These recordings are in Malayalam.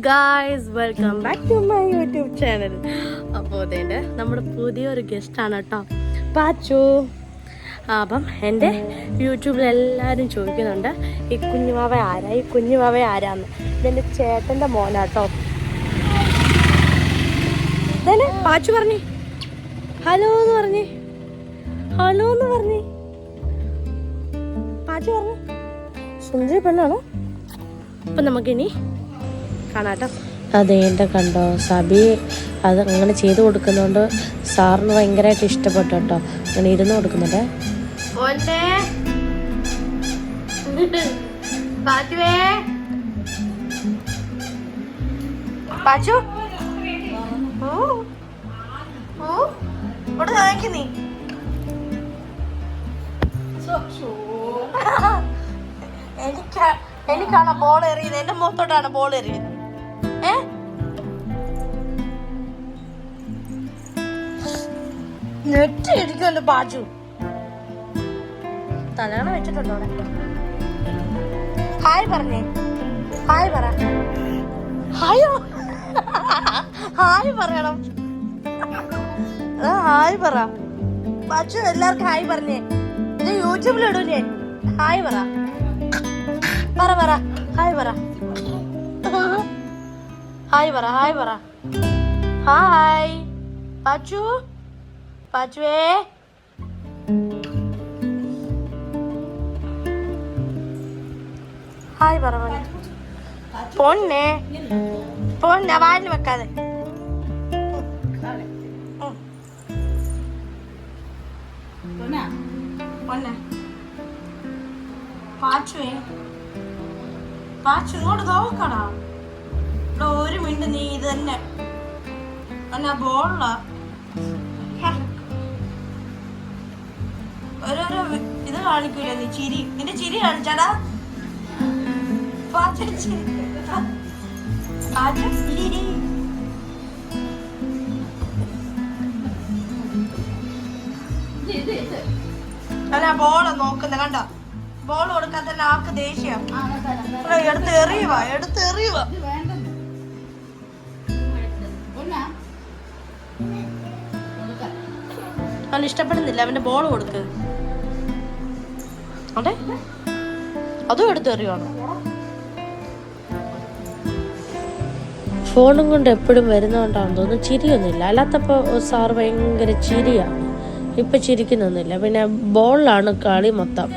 Guys, welcome back to my YouTube channel. അപ്പോൾ അതേൻ്റെ നമ്മുടെ പുതിയൊരു ഗസ്റ്റാണ് കേട്ടോ, പാച്ചു. അപ്പം എൻ്റെ യൂട്യൂബിൽ എല്ലാവരും ചോദിക്കുന്നുണ്ട് ഈ കുഞ്ഞുവാവ ആരാന്ന്. ഇതെൻ്റെ ചേട്ടൻ്റെ മോനാട്ടോ. ഇതന്നെ പാച്ചു പറഞ്ഞേ ഹലോ എന്ന് പറഞ്ഞേ പാച്ചു പറഞ്ഞു. സുന്ദരി പെണ്ണാണോ? അപ്പം നമുക്കിനി കാണാട്ടോ. അതേൻ്റെ കണ്ടോ, സബി അത് അങ്ങനെ ചെയ്ത് കൊടുക്കുന്നതുകൊണ്ട് സാറിന് ഭയങ്കരമായിട്ട് ഇഷ്ടപ്പെട്ടു കേട്ടോ. അങ്ങനെ ഇരുന്ന് കൊടുക്കുന്നുണ്ട്. പാച്ചു നീ എനിക്കാണ് ബോൾ എറിയുന്നത്, എന്റെ മുഖത്തോട്ടാണ് ബോൾ എറിയുന്നത്. നെറ്റ് ഇരിക്കുമല്ലോ പാച്ചു. തലകണ വെച്ചിട്ടുണ്ടോ? ഹായ് പറഞ്ഞേ, ഹായ് പറ, ഹായ് പറയണം, ഹായ് പറ പാച്ചു. എല്ലാവർക്കും ഹായ് പറഞ്ഞേ, ഇത് യൂട്യൂബിലിടൂലേ. ഹായ് പറ പറ ഹായ് പറ, ഹായ് പറ, ഹായ് പറ, ഹായ് പാച്ചുവേ. ഹായ് പറ പൊന്നെ വായിൽ വെക്കാതെ. പാച്ചുവേ, പാച്ചു ഇങ്ങോട്ട് നോക്കടാ. ഇവിടെ ഒരു മിനിറ്റ് നീ ഇത് തന്നെ എന്നാ ബോളില ഓരോരോ ഇത് കാണിക്കൂല നീ. ചിരി, നിന്റെ ചിരി കാണിച്ചാടാ. പാച്ചു ചിരി, പാച്ചു ചിരി. അല്ല ബോള് നോക്കുന്ന കണ്ടോ, ബോൾ കൊടുക്കാൻ തന്നെ ആൾക്ക് ദേഷ്യം. എടുത്ത് എറിയുക. അവന് ഇഷ്ടപ്പെടുന്നില്ല, അവന്റെ ബോൾ കൊടുക്ക്. അതെ, അതും എടുത്ത് എറിയുവാണ്. ഫോണും കൊണ്ട് എപ്പോഴും വരുന്നോണ്ടാണെന്ന് തോന്നുന്നു. ചിരിയൊന്നുമില്ല, അല്ലാത്തപ്പോ സാറ് ഭയങ്കര ചിരിയാണ്. ഇപ്പൊ ചിരിക്കുന്നൊന്നുമില്ല. പിന്നെ ബോളിലാണ് കളി മൊത്തം.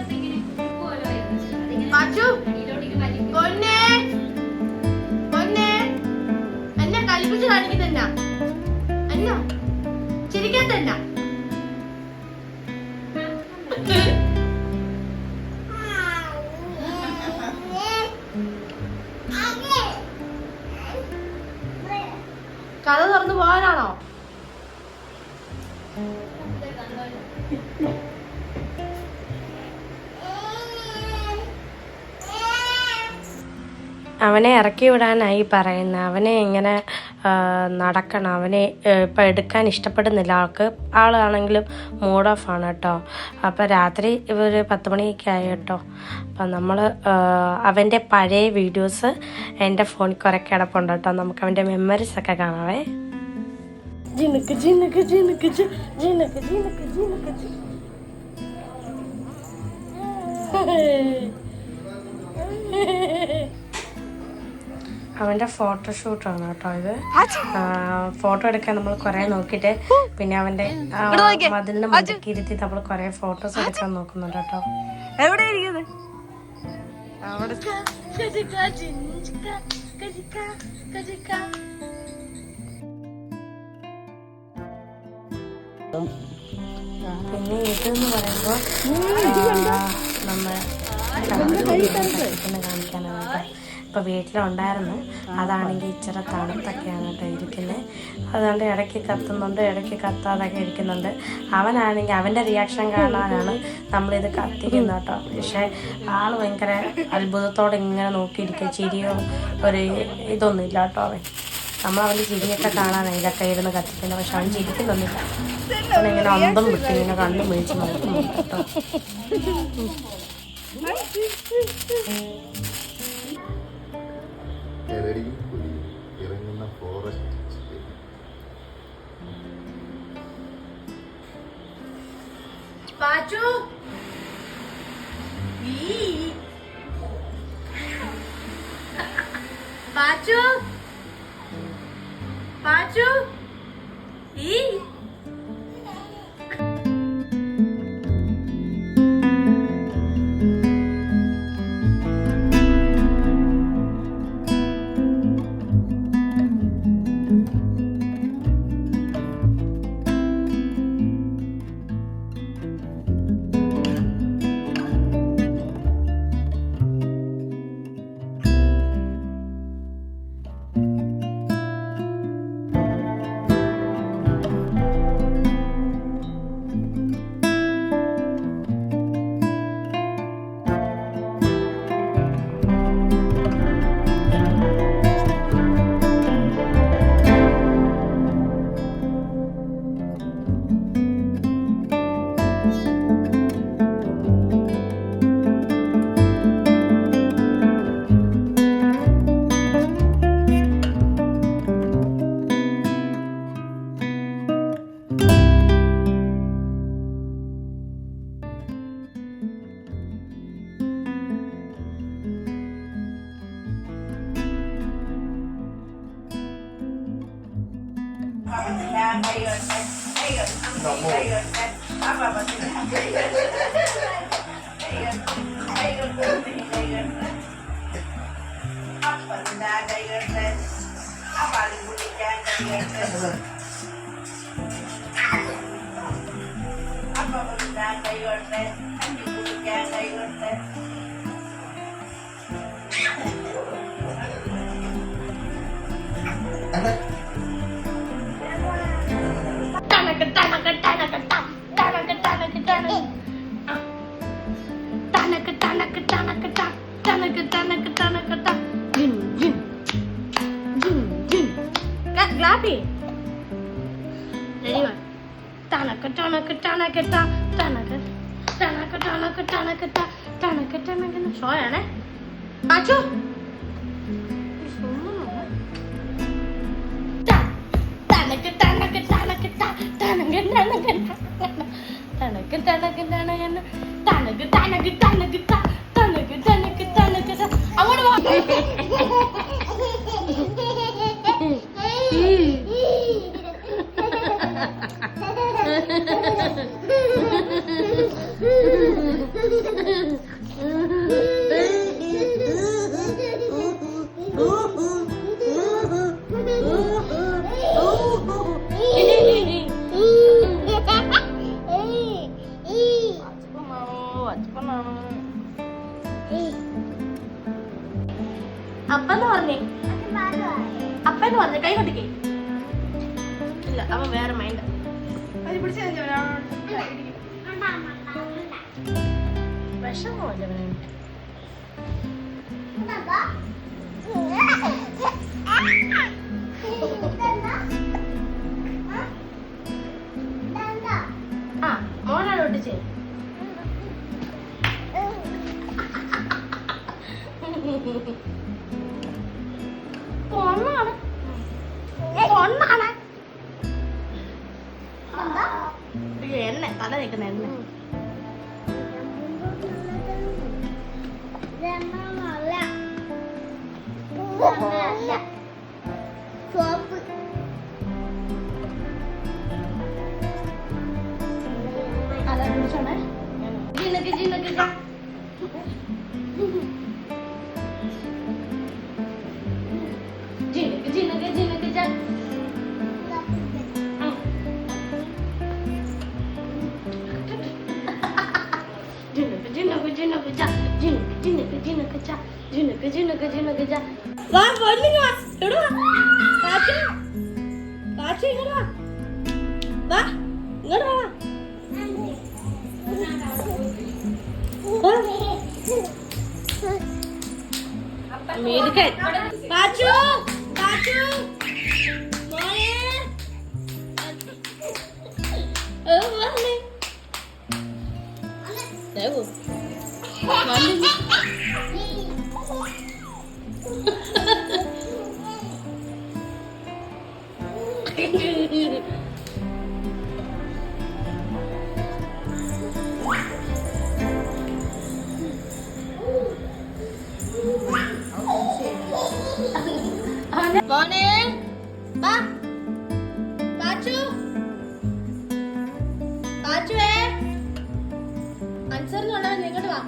എന്നെ കളിപ്പിച്ച് കാണിക്കുന്ന ചിരിക്കാൻ തന്നെ. കഥ തുറന്നു പോകാനാണോ? അവനെ ഇറക്കി വിടാനായി പറയുന്നത്. അവനെ ഇങ്ങനെ നടക്കണം. അവനെ ഇപ്പം എടുക്കാൻ ഇഷ്ടപ്പെടുന്നില്ല ആളാണെങ്കിലും മൂഡ് ഓഫ് ആണ് കേട്ടോ. അപ്പം രാത്രി ഒരു 10 മണിയൊക്കെ ആയി കേട്ടോ. അപ്പം നമ്മൾ അവൻ്റെ പഴയ വീഡിയോസ് എൻ്റെ ഫോണിൽ കുറേ കിടപ്പുണ്ട് കേട്ടോ. നമുക്ക് അവൻ്റെ മെമ്മറീസ് ഒക്കെ കാണാവേ. അവൻ്റെ ഫോട്ടോഷൂട്ടാണ് കേട്ടോ ഇത്. ഫോട്ടോ എടുക്കാൻ നമ്മൾ കുറേ നോക്കിയിട്ട് പിന്നെ അവൻ്റെ മതിലിൻ്റെ മണ്ടയ്ക്ക് ഇരുത്തി നമ്മൾ കുറേ ഫോട്ടോസ് എടുക്കാൻ നോക്കുന്നുണ്ട് കേട്ടോ. എവിടെ പിന്നെ ഇതെന്ന് പറയുമ്പോൾ നമ്മൾ കാണിക്കാനാണ്. ഇപ്പോൾ വീട്ടിലുണ്ടായിരുന്നു, അതാണെങ്കിൽ ഇച്ചിരി തണുത്തൊക്കെയാണ് കേട്ടോ ഇരിക്കുന്നത്. അതുകൊണ്ട് ഇടയ്ക്ക് കത്തുന്നുണ്ട്, ഇടയ്ക്ക് കത്താതൊക്കെ ഇരിക്കുന്നുണ്ട്. അവനാണെങ്കിൽ അവൻ്റെ റിയാക്ഷൻ കാണാനാണ് നമ്മളിത് കത്തിക്കുന്നത് കേട്ടോ. പക്ഷേ ആൾ ഭയങ്കര അത്ഭുതത്തോടെ ഇങ്ങനെ നോക്കിയിരിക്കുക. ചിരിയോ ഒരു ഇതൊന്നും ഇല്ല കേട്ടോ. അവൻ്റെ ചിരിയൊക്കെ കാണാനാണ് ഇതൊക്കെ ഇരുന്ന് കത്തിക്കുന്നത്. പക്ഷെ അവൻ ചിരിക്കുന്നൊന്നുമില്ല. അവനിങ്ങനെ അന്തം വിട്ട് ഇങ്ങനെ കണ്ണു മേടിച്ച് നോക്കുന്നുണ്ട് കേട്ടോ. ഏതായിരിക്കും ഫോറസ്റ്റ്. പാച്ചു പാച്ചു പാച്ചു ഈ ഷോയാണേ പാച്ചു അപ്പന്ന് പറഞ്ഞേ കൈ കൊട്ടിക്കേ ഇല്ല അവ വേറെ മൈൻഡ് വിഷമല്ലേ ആ മോനാണ് ഒട്ടിച്ചേ പൊണ്ണാണ് പൊണ്ണാണ് എണ്ണ തല നിൽക്കുന്ന എണ്ണ ചോപ്പ് അതാ പിടിച്ചോണേ ജിനക്ക് ജിനക്ക് ജിനക്ക് ജിനക്ക് ജിനക്ക് ജ ജിനക്ക് ജിനക്ക് ജിനക്ക് ജ ജിനക്ക് ജിനക്ക് ജിനക്ക് ജ ജിനക്ക് ജിനക്ക് ജിനക്ക് ജ വാ പൊന്നിങ്ങ വാ എടോ പാച്ചു പാച്ചു ഇങ്ങോട്ട് വാ വാ ഇങ്ങോട്ട് വാ മേടിക്കാൻ പാച്ചു പാച്ചു മോനെ മോനെ ദേവു മോനെ അനുസരണ ഇങ്ങോട്ട് വാ.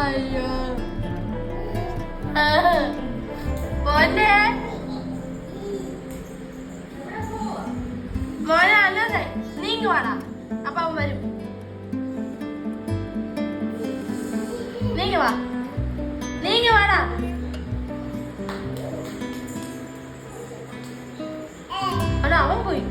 അയ്യോ മോനെ മോനെ അല്ലാതെ നീങ്ങ വാടാ. അപ്പൊ അവൻ വരും. നീങ്ങ വാ, നീങ്ങ വാടാ. അല്ല അവൻ പോയി.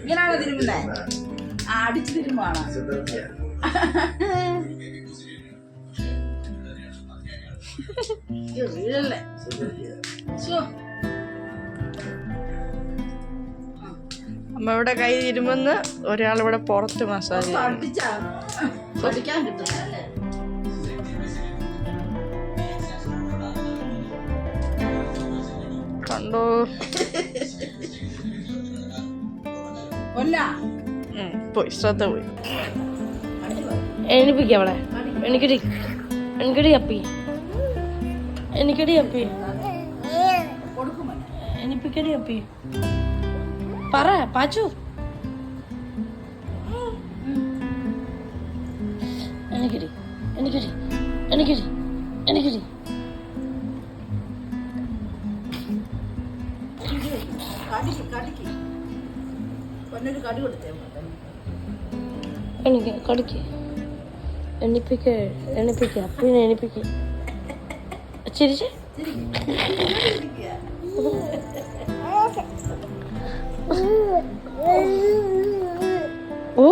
ഇങ്ങനാണ് തിരുമുന്നേ. അടിച്ചു തിരുമ്പാണ്. വീഴല്ലേ. അമ്മയുടെ കൈ തിരുമെന്ന് ഒരാളിവിടെ പുറത്ത് മസാജ് പഠിക്കാൻ കിട്ടുന്നല്ലേ. കണ്ടോ പോയി ശ്രദ്ധ പോയി. എണിപ്പിക്ക അവളെ. എനിക്കടി എനിക്കടി അപ്പി എനിക്കടി അപ്പി എനിപ്പിക്കടി അപ്പി പറ പാച്ചു. എനിക്കടി എനിക്കടി എനിക്കടി എനിക്കടി എനിക്ക് കടിക്ക് എണ്ണിപ്പിക്ക എണ്ണിപ്പിക്ക അപ്പിനെ എണ്ണിപ്പിക്ക ചിരിച്ച് ഓ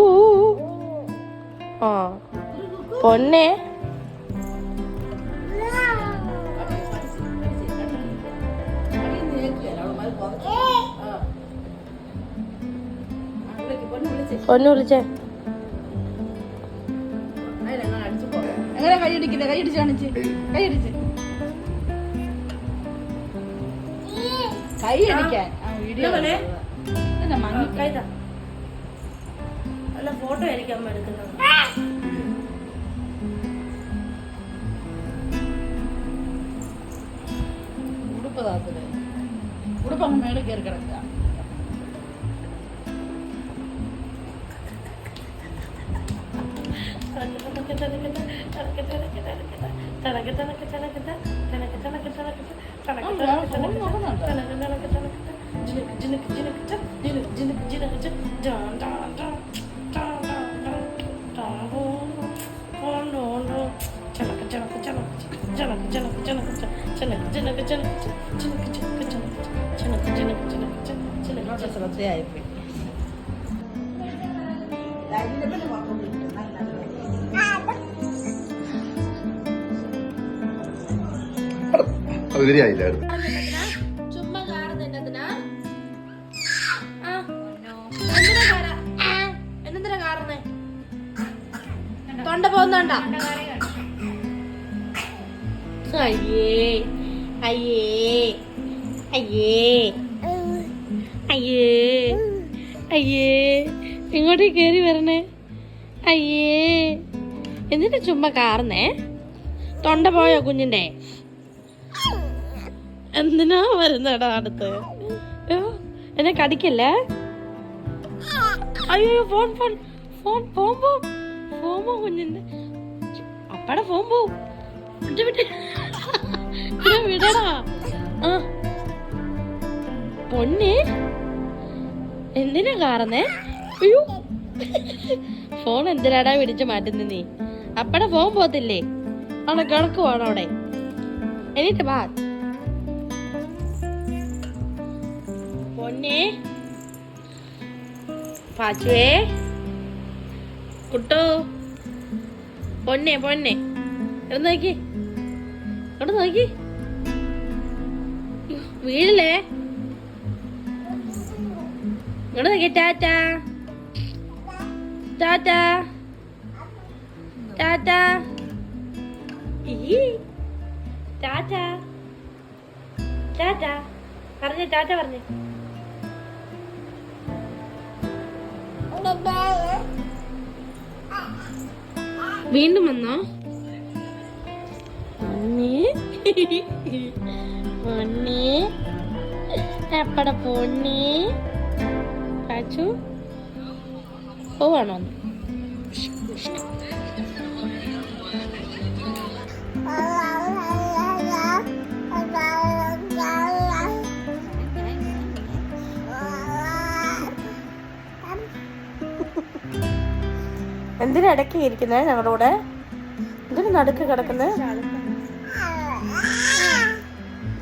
ആ പൊന്നെ പൊന്നു വിളിച്ചേ. എങ്ങനെ കൈയടിക്കില്ല? കൈയടിച്ച് കാണിച്ച്. കൈയടിച്ച് കൈയടിക്കാൻ വീഡിയോ അല്ല ഫോട്ടോ ആയിരിക്കും അമ്മ എടുക്കുന്നത്. ഉടുപ്പ് താത്തത് ഉടുപ്പ് അങ്ങ് മേളിൽ കയറി കിടക്കുക. ശ്രദ്ധയായിപ്പോയി. ചുമ്മാ എന്തിനാ കാറുന്നേ? തൊണ്ട പോകുന്നുണ്ട. അയ്യേ അയ്യേ അയ്യേ അയ്യേ അയ്യേ ഇങ്ങോട്ടേക്ക് കയറി വരണേ. അയ്യേ എന്നിട്ട് ചുമ്മാ കാർന്നേ. തൊണ്ട പോയോ കുഞ്ഞിന്റെ? എന്തിനാ വരുന്നടാ അടുത്ത്? എന്നെ കടിക്കല്ലേ? അയ്യോ ഫോൺ ഫോൺ ഫോൺ ഫോൺ പോവും. ഫോമോ കുഞ്ഞിന്റെ അപ്പടെ ഫോൺ പോവും. വിടടാ. ആ പൊന്നെ എന്തിനാ കാർന്നേ? അയ്യോ ഫോൺ എന്തിനാടാ പിടിച്ച് മാറ്റുന്ന നീ? അപ്പടെ ഫോൺ പോത്തില്ലേ? അവിടെ കിടക്കുവാണോ അവിടെ? എണീറ്റ് വാ. പൊന്നെ പാച്ചുവേ കുട്ടോ പൊന്നെ പൊന്നെ ഇവിടെ നോക്കി ഇവിടെ നോക്കി വീടില്ലേ ഇവിടെ നോക്കി ടാറ്റ ടാറ്റ ടാറ്റ ടാറ്റ ടാറ്റ പറഞ്ഞേ ടാറ്റ പറഞ്ഞേ വീണ്ടും വന്നോ പൊന്നേ എപ്പട പൊന്നേ പാച്ചു പോവാണോ എന്തിനാ ഇടയ്ക്ക് ഇരിക്കുന്നേ ഞങ്ങളുടെ കൂടെ? എന്തിനു നടുക്ക് കിടക്കുന്നേ?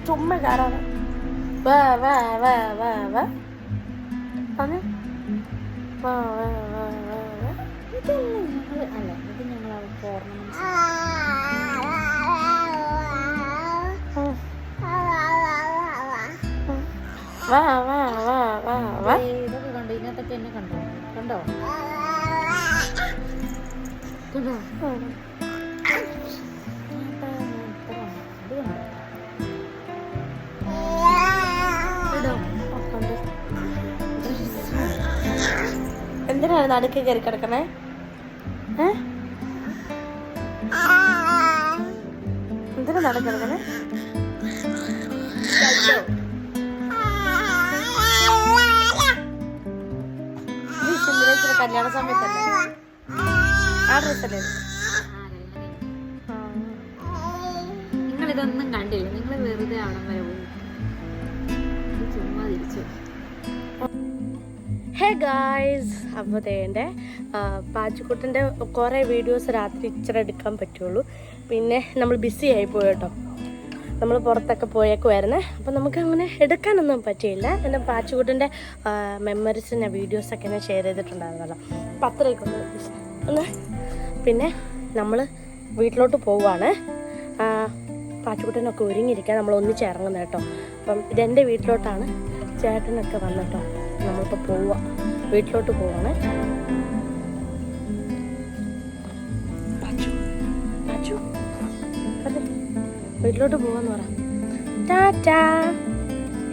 ചുമ്മാ കയറാണ്. വാ വാ വാ വാ വാ പറഞ്ഞേ. വാ വാ വാ വാ വാ. വാ വാ വാ വാ വാ. ഇതൊക്കെ കണ്ടോ? ഇതിനകത്തൊക്കെ എന്നെ കണ്ടോ? കണ്ടോ? എന്തിനാണ് നടുക്ക് കയറി കിടക്കണേ? എന്തിനാ നടുക്ക് കിടക്കണേ? കല്യാണ സമയത്തല്ലേ ആ ഡ്രസ്സല്ലേ? നിങ്ങളിതൊന്നും കണ്ടില്ല, നിങ്ങൾ വെറുതെ അവിടെ വരെ പോകും, ചുമ്മാ തിരിച്ചു. ഹേ ഗായ്സ്, അപ്പോൾ എൻ്റെ പാച്ചുക്കുട്ടൻ്റെ കുറേ വീഡിയോസ് രാത്രി ഇച്ചിരി എടുക്കാൻ പറ്റുള്ളൂ. പിന്നെ നമ്മൾ ബിസി ആയിപ്പോയി കേട്ടോ. നമ്മൾ പുറത്തൊക്കെ പോയേക്കുമായിരുന്നേ. അപ്പം നമുക്ക് അങ്ങനെ എടുക്കാനൊന്നും പറ്റിയില്ല. എൻ്റെ പാച്ചുക്കുട്ടൻ്റെ മെമ്മറീസിൻ്റെ വീഡിയോസൊക്കെ ഞാൻ ഷെയർ ചെയ്തിട്ടുണ്ടായിരുന്നല്ലോ. അപ്പം അത്രയൊക്കെ ഒന്ന് പിന്നെ നമ്മൾ വീട്ടിലോട്ട് പോവുകയാണ്. പാച്ചുക്കുട്ടനൊക്കെ ഒരുങ്ങിയിരിക്കാൻ നമ്മൾ ഒന്നിച്ച് ഇറങ്ങുന്നത് കേട്ടോ. അപ്പം ഇതെൻ്റെ വീട്ടിലോട്ടാണ്. ചേട്ടനൊക്കെ വന്നിട്ടോ. നമ്മളിപ്പോൾ പോവാം, വീട്ടിലോട്ട് പോവാണ്. വീട്ടിലോട്ട് പോവാന്ന് പറ. ടാറ്റാ.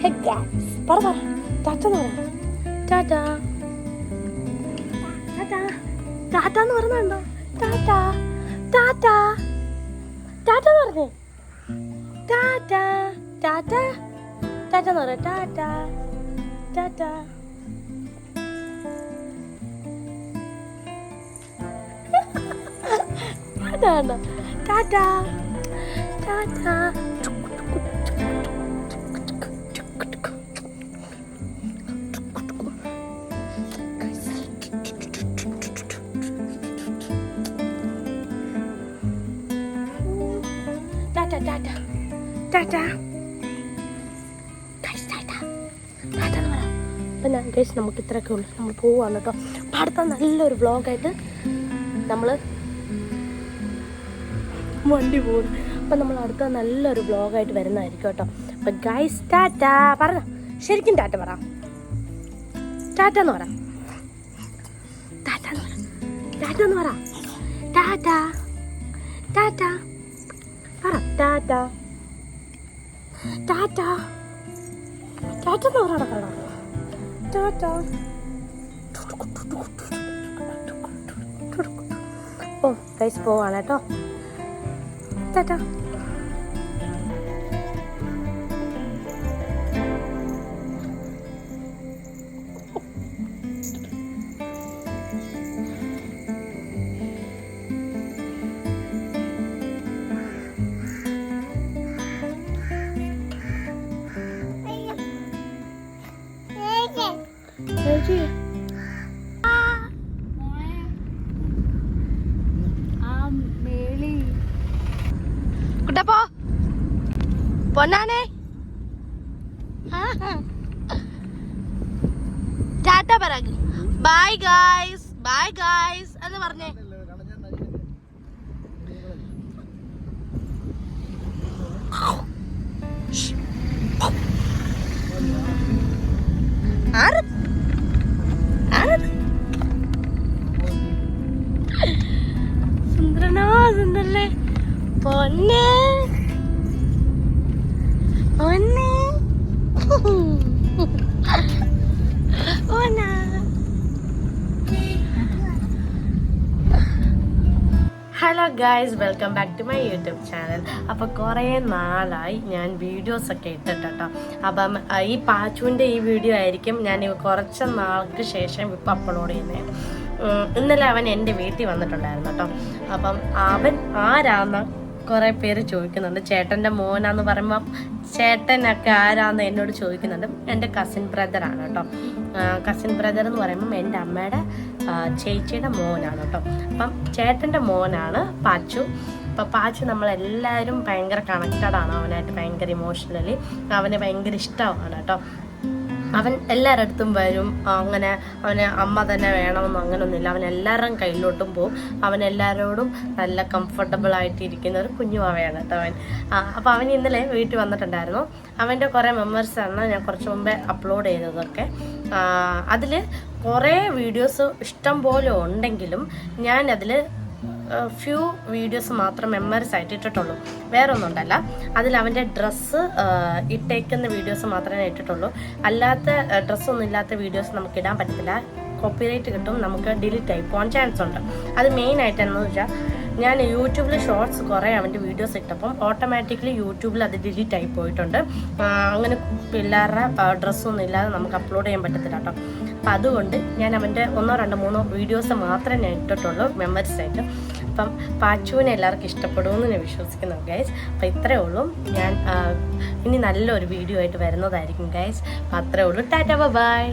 ഹേ ഗായ്സ്, പറ ടാറ്റ എന്ന് പറ. ടാറ്റാ ടാറ്റാ ടാറ്റ എന്ന് പറഞ്ഞുണ്ടോ? ടാറ്റാ ടാറ്റാ ടാറ്റ എന്ന് പറഞ്ഞേ. ടാറ്റാ ടാറ്റ ടാറ്റ എന്ന് പറ. ടാറ്റാ ടാറ്റാ. ടാറ്റാ ടാറ്റാ ടാറ്റാ. ടാറ്റാ ടാറ്റാ ടാറ്റാ. ടാറ്റ എന്ന് പറ. അപ്പം ഞാൻ ഗൈസ് നമുക്ക് ഇത്രയൊക്കെ ഉള്ളു. നമ്മൾ പോവാണ് കേട്ടോ. അപ്പം അടുത്ത നല്ലൊരു വ്ളോഗായിട്ട് നമ്മൾ വണ്ടി പോകുന്നു. അപ്പം നമ്മൾ അടുത്ത നല്ലൊരു വ്ളോഗായിട്ട് വരുന്നതായിരിക്കും കേട്ടോ. അപ്പം ഗൈസ് ടാറ്റ പറഞ്ഞോ. ശരിക്കും ടാറ്റ പറ. ടാറ്റ എന്ന് പറ. ടാറ്റ എന്ന് പറ. ടാറ്റ എന്ന് പറ. ടാറ്റ ടാറ്റ പറ. ടാറ്റ ടാറ്റ ടാറ്റ എന്ന് പറ. ടാറ്റ. ഓ ഗൈസ് പോവാണ് കേട്ടോ. ടാറ്റ. കുട്ടപ്പോ പൊന്നാനെ ടാറ്റ പറ. ബൈ ഗൈസ്, ബൈ ഗൈസ് എന്ന് പറഞ്ഞേ. സുന്ദരനോ സുന്ദരനെ പൊന്നെ പൊന്നെ ഓനാ. Hello guys, welcome back to my YouTube channel. അപ്പോൾ കുറേ നാളായി ഞാൻ വീഡിയോസൊക്കെ ഇട്ടിട്ടോ. അപ്പം ഈ പാച്ചുവിൻ്റെ ഈ വീഡിയോ ആയിരിക്കും ഞാൻ കുറച്ച് നാൾക്ക് ശേഷം ഇപ്പം അപ്ലോഡ് ചെയ്യുന്നത്. ഇന്നലെ അവൻ എൻ്റെ വീട്ടിൽ വന്നിട്ടുണ്ടായിരുന്നു കേട്ടോ. അപ്പം അവൻ ആരാന്ന് കുറേ പേര് ചോദിക്കുന്നുണ്ട്. ചേട്ടൻ്റെ മോനാന്ന് പറയുമ്പം ചേട്ടനൊക്കെ ആരാന്ന് എന്നോട് ചോദിക്കുന്നുണ്ട്. എൻ്റെ കസിൻ ബ്രദറാണ് കേട്ടോ. കസിൻ ബ്രദർ എന്ന് പറയുമ്പം എൻ്റെ അമ്മയുടെ ചേച്ചിയുടെ മോനാണ് കേട്ടോ. അപ്പം ചേട്ടൻ്റെ മോനാണ് പാച്ചു. അപ്പം പാച്ചു നമ്മളെല്ലാവരും ഭയങ്കര കണക്റ്റഡാണ് അവനായിട്ട്, ഭയങ്കര ഇമോഷണലി അവന് ഭയങ്കര ഇഷ്ടമാണ് കേട്ടോ. അവൻ എല്ലാവരുടെ അടുത്തും വരും. അങ്ങനെ അവന് അമ്മ തന്നെ വേണമെന്നും അങ്ങനെയൊന്നുമില്ല. അവൻ എല്ലാവരുടെയും കയ്യിലോട്ടും പോകും. അവൻ എല്ലാവരോടും നല്ല കംഫർട്ടബിൾ ആയിട്ടിരിക്കുന്ന ഒരു കുഞ്ഞുമാവയാണ് കേട്ടോ അവൻ. അപ്പോൾ അവൻ ഇന്നലെ വീട്ടിൽ വന്നിട്ടുണ്ടായിരുന്നു. അവൻ്റെ കുറേ മെമ്മറീസാണ് ഞാൻ കുറച്ച് മുമ്പേ അപ്ലോഡ് ചെയ്തതൊക്കെ. അതിൽ കുറേ വീഡിയോസ് ഇഷ്ടം പോലെ ഉണ്ടെങ്കിലും ഞാനതിൽ ഫ്യൂ വീഡിയോസ് മാത്രം മെമ്മറീസ് ആയിട്ട് ഇട്ടിട്ടുള്ളൂ. വേറെ ഒന്നും ഉണ്ടല്ല. അതിൽ അവൻ്റെ ഡ്രസ്സ് ഇട്ടേക്കുന്ന വീഡിയോസ് മാത്രമേ ഇട്ടിട്ടുള്ളൂ. അല്ലാത്ത ഡ്രസ്സൊന്നും ഇല്ലാത്ത വീഡിയോസ് നമുക്ക് ഇടാൻ പറ്റത്തില്ല. കോപ്പിറൈറ്റ് കിട്ടും, നമുക്ക് ഡിലീറ്റ് ആയി പോകാൻ ചാൻസ് ഉണ്ട്. അത് മെയിനായിട്ട് എന്താണെന്ന് വെച്ചാൽ ഞാൻ യൂട്യൂബിൽ ഷോർട്സ് കുറേ അവൻ്റെ വീഡിയോസ് ഇട്ടപ്പം ഓട്ടോമാറ്റിക്കലി യൂട്യൂബിൽ അത് ഡിലീറ്റ് ആയി പോയിട്ടുണ്ട്. അങ്ങനെ പിള്ളേരുടെ ഡ്രസ്സൊന്നും ഇല്ലാതെ നമുക്ക് അപ്ലോഡ് ചെയ്യാൻ പറ്റത്തില്ല കേട്ടോ. അപ്പം അതുകൊണ്ട് ഞാൻ അവൻ്റെ 1, 2, 3 വീഡിയോസ് മാത്രമേ ഞാൻ ഇട്ടിട്ടുള്ളൂ മെമ്മറീസ് ആയിട്ട്. അപ്പം പാച്ചുവിനെ എല്ലാവർക്കും ഇഷ്ടപ്പെടുമെന്ന് ഞാൻ വിശ്വസിക്കുന്നു ഗൈസ്. അപ്പം ഇത്രയേ ഉള്ളൂ. ഞാൻ ഇനി നല്ലൊരു വീഡിയോ ആയിട്ട് വരുന്നതായിരിക്കും ഗൈസ്. അപ്പം അത്രയേ ഉള്ളൂ. ടാറ്റ ബൈ.